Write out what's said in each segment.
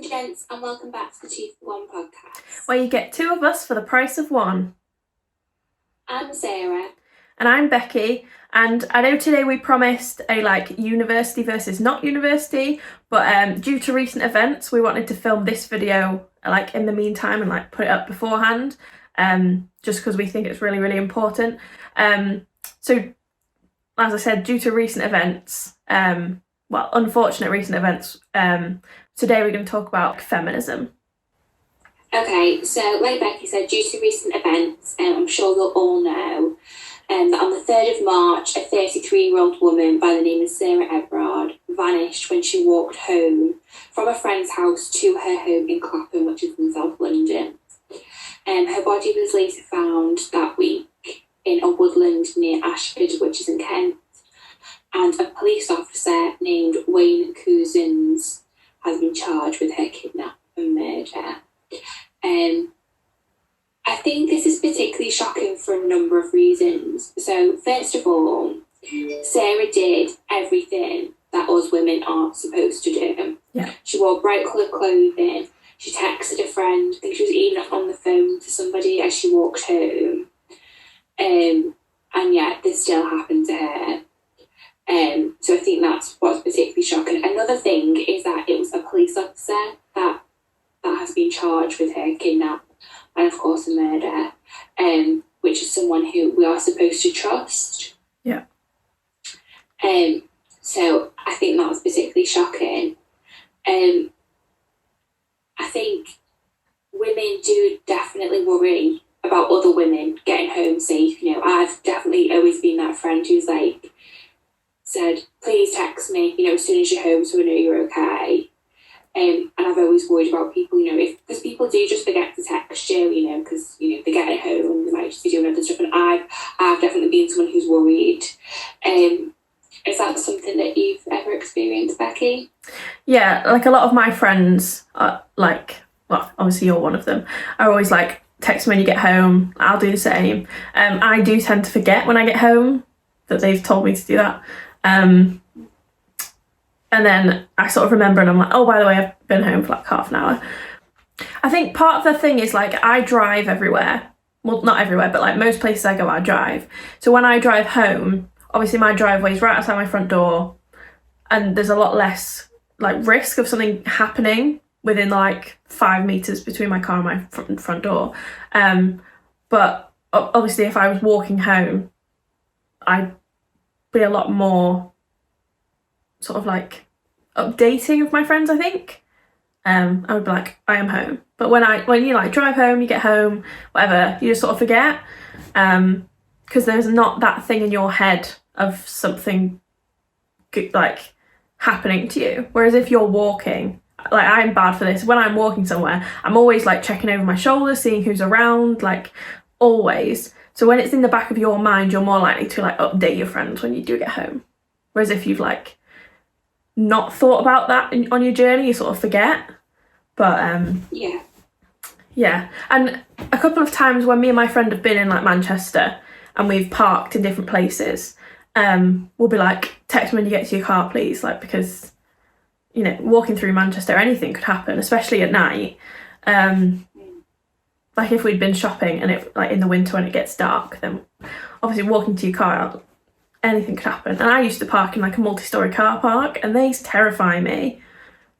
gents, and welcome back to the 2 for 1 podcast. Where you get two of us for the price of one. I'm Sarah. And I'm Becky. And I know today we promised a university versus not university, but due to recent events, we wanted to film this video in the meantime and put it up beforehand, just because we think it's really, really important. So as I said, due to recent events, unfortunate recent events, today we're going to talk about feminism. Okay, so like Becky said, due to recent events, I'm sure you'll all know that on the 3rd of March, a 33-year-old woman by the name of Sarah Everard vanished when she walked home from a friend's house to her home in Clapham, which is in South London. Her body was later found that week in a woodland near Ashford, which is in Kent, and a police officer named Wayne Cousins has been charged with her kidnap and murder. I think this is particularly shocking for a number of reasons. So first of all, Sarah did everything that us women aren't supposed to do. Yeah. She wore bright coloured clothing. She texted a friend. I think she was even on the phone to somebody as she walked home. And yet this still happened to her. So I think that's what's particularly shocking. Another thing is that it was a police officer that has been charged with her kidnap and of course a murder, which is someone who we are supposed to trust. Yeah. So I think that was particularly shocking. I think women do definitely worry about other women getting home safe. You know, I've definitely always been that friend who's said, please text me, as soon as you're home so I know you're okay. And I've always worried about people, because people do just forget to text you, because, they're getting home and they might just be doing other stuff. And I've definitely been someone who's worried. Is that something that you've ever experienced, Becky? Yeah, a lot of my friends are obviously you're one of them, are always text me when you get home. I'll do the same. I do tend to forget when I get home that they've told me to do that. And then I sort of remember and I'm like, oh, by the way, I've been home for half an hour. I think part of the thing is I drive everywhere. Well, not everywhere, but most places I go, I drive. So when I drive home, obviously my driveway is right outside my front door and there's a lot less risk of something happening within 5 meters between my car and my front door. But obviously if I was walking home, I'd be a lot more sort of updating of my friends, I think. I would be I am home. But when you drive home, you get home, whatever, you just sort of forget. Because there's not that thing in your head of something happening to you. Whereas if you're walking, I'm bad for this. When I'm walking somewhere, I'm always checking over my shoulder, seeing who's around, always. So when it's in the back of your mind, you're more likely to update your friends when you do get home. Whereas if you've not thought about that on your journey, you sort of forget. But yeah. And a couple of times when me and my friend have been in Manchester and we've parked in different places, we'll be text me when you get to your car, please, because walking through Manchester, anything could happen, especially at night. If we'd been shopping and it in the winter when it gets dark, then obviously walking to your car, anything could happen. And I used to park in a multi-storey car park and they terrify me.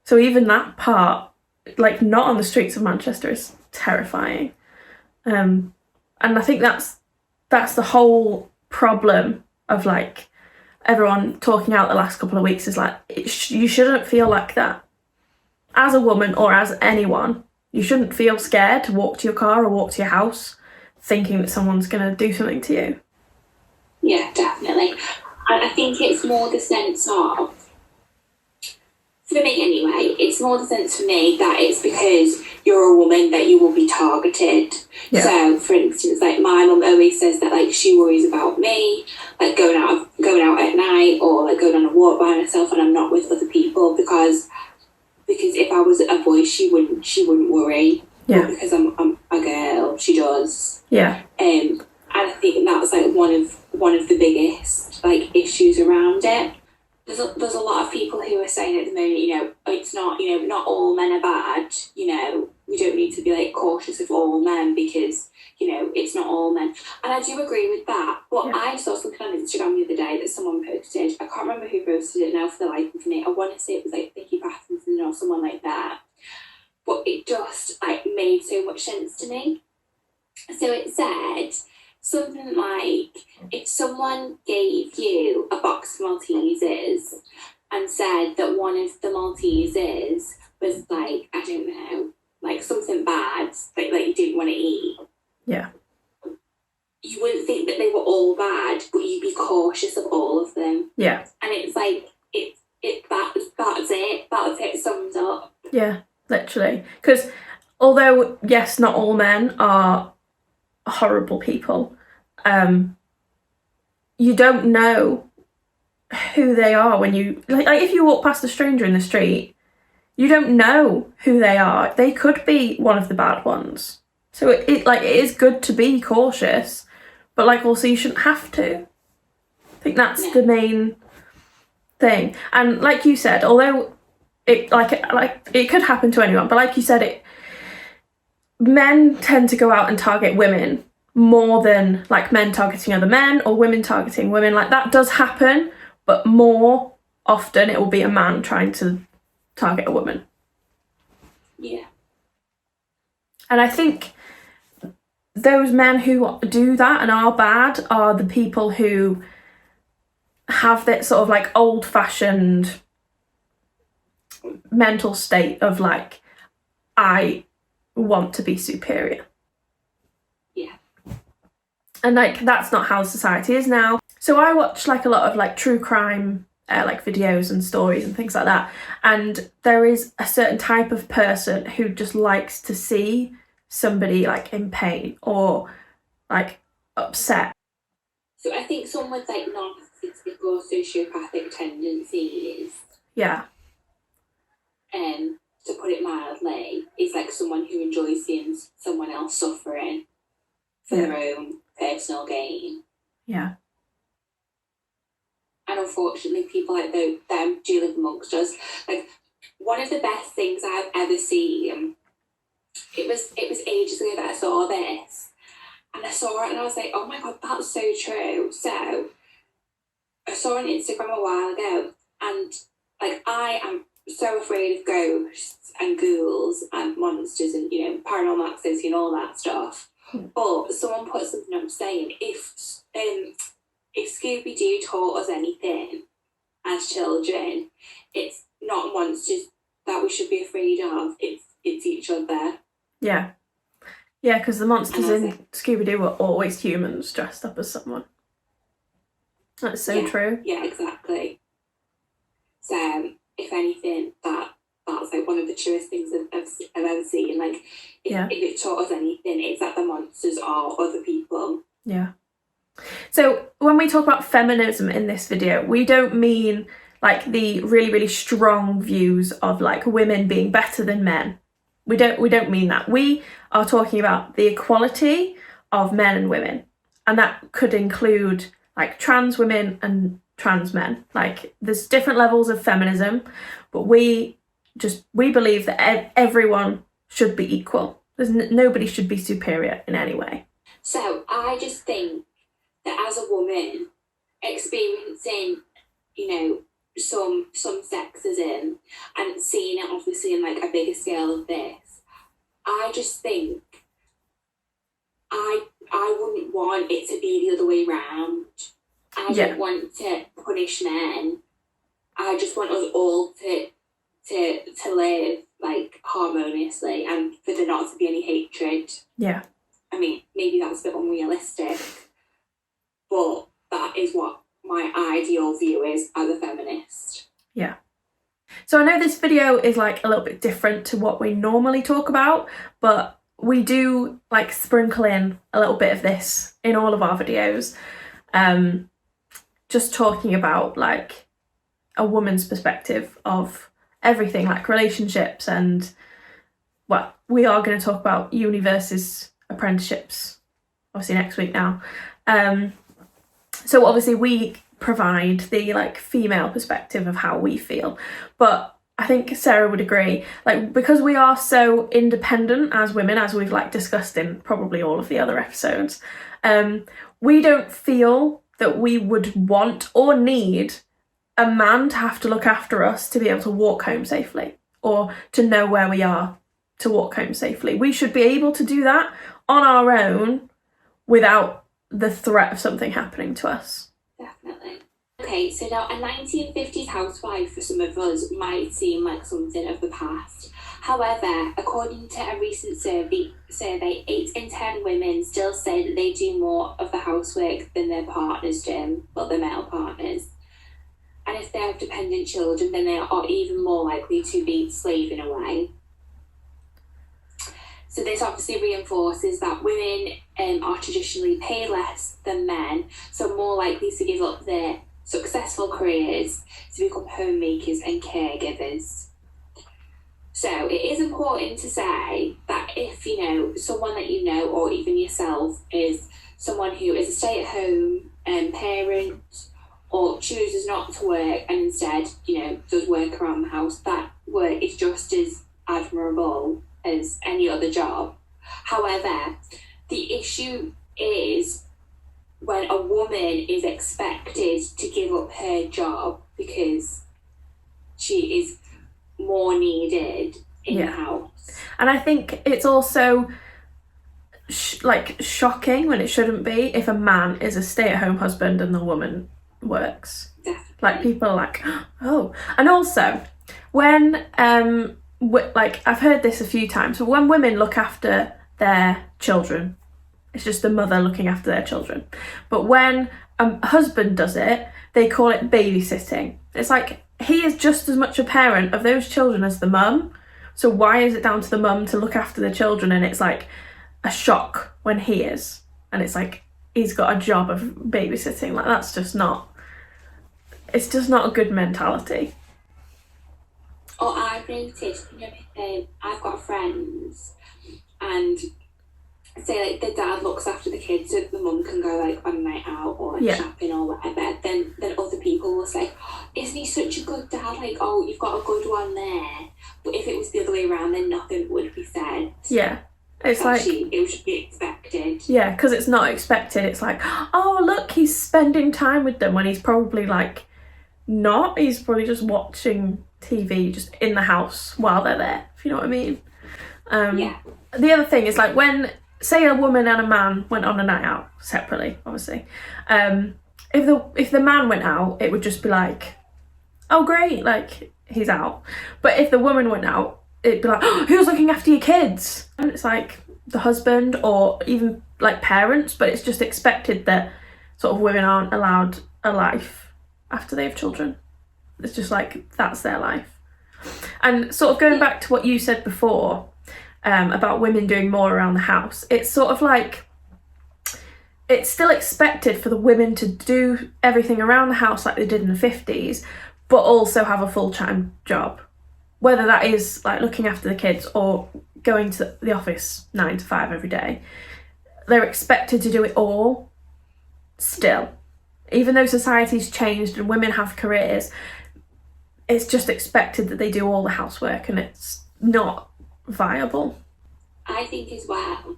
So even that part, not on the streets of Manchester, is terrifying. And I think that's the whole problem of everyone talking out the last couple of weeks is you shouldn't feel like that. As a woman or as anyone, you shouldn't feel scared to walk to your car or walk to your house thinking that someone's going to do something to you. Yeah, definitely. And I think it's more the sense of, for me anyway, it's more the sense for me that it's because you're a woman that you will be targeted. Yeah. So, for instance, my mum always says that she worries about me, going out at night or going on a walk by myself when I'm not with other people because if I was a boy, she wouldn't worry. Yeah. But because I'm a girl, she does. Yeah. And I think that's one of the biggest issues around it. there's a lot of people who are saying at the moment, it's not, not all men are bad, we don't need to be like cautious of all men because, it's not all men. And I do agree with that. But Yeah. I saw something on Instagram the other day that someone posted. I can't remember who posted it now for the life of me. I want to say it was like Vicky Pattinson or someone like that. But it just like made so much sense to me. So it said something like, if someone gave you a box of Maltesers and said that one of the Maltesers was like, I don't know, like something bad, like you didn't want to eat. Yeah. You wouldn't think that they were all bad, but you'd be cautious of all of them. Yeah. And it's like, that's it. That's it summed up. Yeah, literally. Because although, yes, not all men are horrible people, you don't know who they are when you like if you walk past a stranger in the street, you don't know who they are. They could be one of the bad ones. So it is good to be cautious, but like also you shouldn't have to. I think that's the main thing. And like you said, although it it could happen to anyone, but like you said, men tend to go out and target women more than like men targeting other men or women targeting women. Like that does happen, but more often it will be a man trying to target a woman. Yeah. And I think those men who do that and are bad are the people who have that sort of like old-fashioned mental state of like, I want to be superior. Yeah. And like that's not how society is now. So I watch like a lot of like true crime like videos and stories and things like that, and there is a certain type of person who just likes to see somebody like in pain or like upset. So I think someone with like narcissistic or sociopathic tendencies, Yeah. To put it mildly, is like someone who enjoys seeing someone else suffering for their own personal gain. Yeah. And unfortunately, people like them do live amongst us. Like one of the best things I've ever seen. It was ages ago that I saw this, and I saw it and I was like, oh my god, that's so true. So I saw on Instagram a while ago, and like I am so afraid of ghosts and ghouls and monsters and paranormal activity and all that stuff. But someone put something up saying if Scooby-Doo taught us anything as children, it's not monsters that we should be afraid of. It's each other. Yeah. Yeah, because the monsters in Scooby-Doo were always humans dressed up as someone. That's so true. Yeah, exactly. So, if anything, that's like one of the truest things I've ever seen. Like, if it taught us anything, it's that the monsters are other people. Yeah. So when we talk about feminism in this video, we don't mean like the really, really strong views of like women being better than men. We don't mean that. We are talking about the equality of men and women. And that could include like trans women and trans men. Like there's different levels of feminism, but we believe that everyone should be equal. Nobody should be superior in any way. So I just think that as a woman experiencing, some sexism and seeing it obviously in like a bigger scale of this, I just think I wouldn't want it to be the other way round. I don't want to punish men. I just want us all to live like harmoniously and for there not to be any hatred. Yeah. I mean, maybe that's a bit unrealistic, but that is what my ideal view is as a feminist. Yeah. So I know this video is like a little bit different to what we normally talk about, but we do like sprinkle in a little bit of this in all of our videos. Just talking about like a woman's perspective of everything, like relationships, and well, we are going to talk about uni versus apprenticeships obviously next week now. So obviously we provide the like female perspective of how we feel. But I think Sarah would agree, like, because we are so independent as women, as we've like discussed in probably all of the other episodes, we don't feel that we would want or need a man to have to look after us to be able to walk home safely, or to know where we are to walk home safely. We should be able to do that on our own without the threat of something happening to us. Definitely. Okay, so now a 1950s housewife for some of us might seem like something of the past. However, according to a recent survey, 8 in 10 women still say that they do more of the housework than their partners do, well, their male partners. And if they have dependent children, then they are even more likely to be slaving away. So this obviously reinforces that women are traditionally paid less than men, so more likely to give up their successful careers to become homemakers and caregivers. So it is important to say that if, you know, someone that you know, or even yourself, is someone who is a stay-at-home parent, or chooses not to work and instead, you know, does work around the house, that work is just as admirable as any other job. However, the issue is when a woman is expected to give up her job because she is more needed in the house. And I think it's also shocking when it shouldn't be if a man is a stay-at-home husband and the woman works. Definitely. Like, people are like, oh. And also, when like, I've heard this a few times, but when women look after their children, it's just the mother looking after their children. But when a husband does it, they call it babysitting. It's like, he is just as much a parent of those children as the mum. So why is it down to the mum to look after the children? And it's like a shock when he is. And it's like, he's got a job of babysitting. Like, that's just not, it's just not a good mentality. Or I've noticed, you know, I've got friends, and say like the dad looks after the kids so the mum can go like on a night out or like shopping or whatever, then other people will say, oh, isn't he such a good dad, like, oh, you've got a good one there. But if it was the other way around, then nothing would be said. Yeah, it's actually, like, it should be expected. Yeah, because it's not expected. It's like, oh, look, he's spending time with them, when he's probably like not. He's probably just watching TV just in the house while they're there, if you know what I mean. The other thing is, like, when, say, a woman and a man went on a night out separately, obviously, if the man went out, it would just be like, oh great, like, he's out. But if the woman went out, it'd be like, oh, who's looking after your kids? And it's like the husband, or even like parents, but it's just expected that sort of women aren't allowed a life after they have children. It's just like, that's their life. And sort of going back to what you said before, about women doing more around the house, it's sort of like, it's still expected for the women to do everything around the house like they did in the 50s, but also have a full-time job. Whether that is like looking after the kids or going to the office 9 to 5 every day, they're expected to do it all still. Even though society's changed and women have careers, it's just expected that they do all the housework, and it's not viable. I think as well,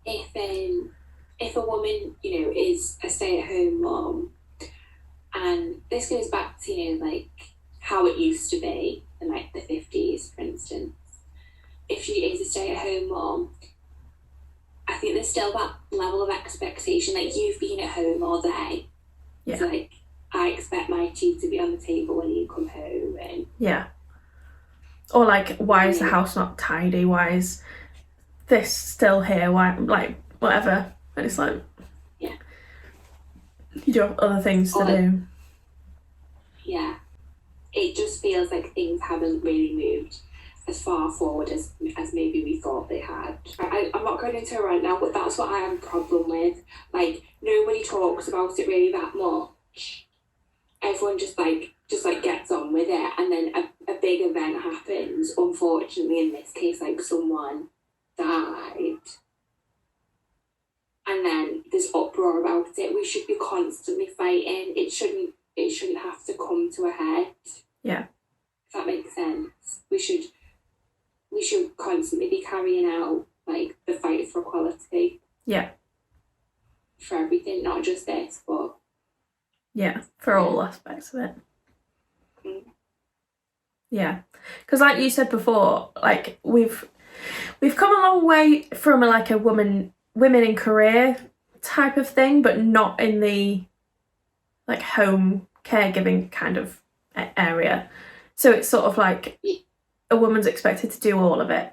if a woman, you know, is a stay-at-home mom, and this goes back to, you know, like how it used to be in like the 50s, for instance, if she is a stay-at-home mom, I think there's still that level of expectation, like, you've been at home all day. Yeah. It's like, I expect my tea to be on the table when you come home. And yeah. Or like, why is the house not tidy? Why is this still here? Why, like, whatever. And it's like, yeah, you do have other things to do. Yeah. It just feels like things haven't really moved as far forward as maybe we thought they had. I'm not going into it right now, but that's what I have a problem with. Like, nobody talks about it really that much. Everyone just gets on with it, and then a big event happens. Unfortunately, in this case, like, someone died. and then there's uproar about it. We should be constantly fighting. It shouldn't have to come to a head. Yeah. If that makes sense. We should constantly be carrying out like the fight for equality. Yeah. For everything, not just this, but yeah, for all aspects of it. Mm. Yeah, because like you said before, like we've come a long way from like a women in career type of thing, but not in the like home caregiving kind of area. So it's sort of like a woman's expected to do all of it,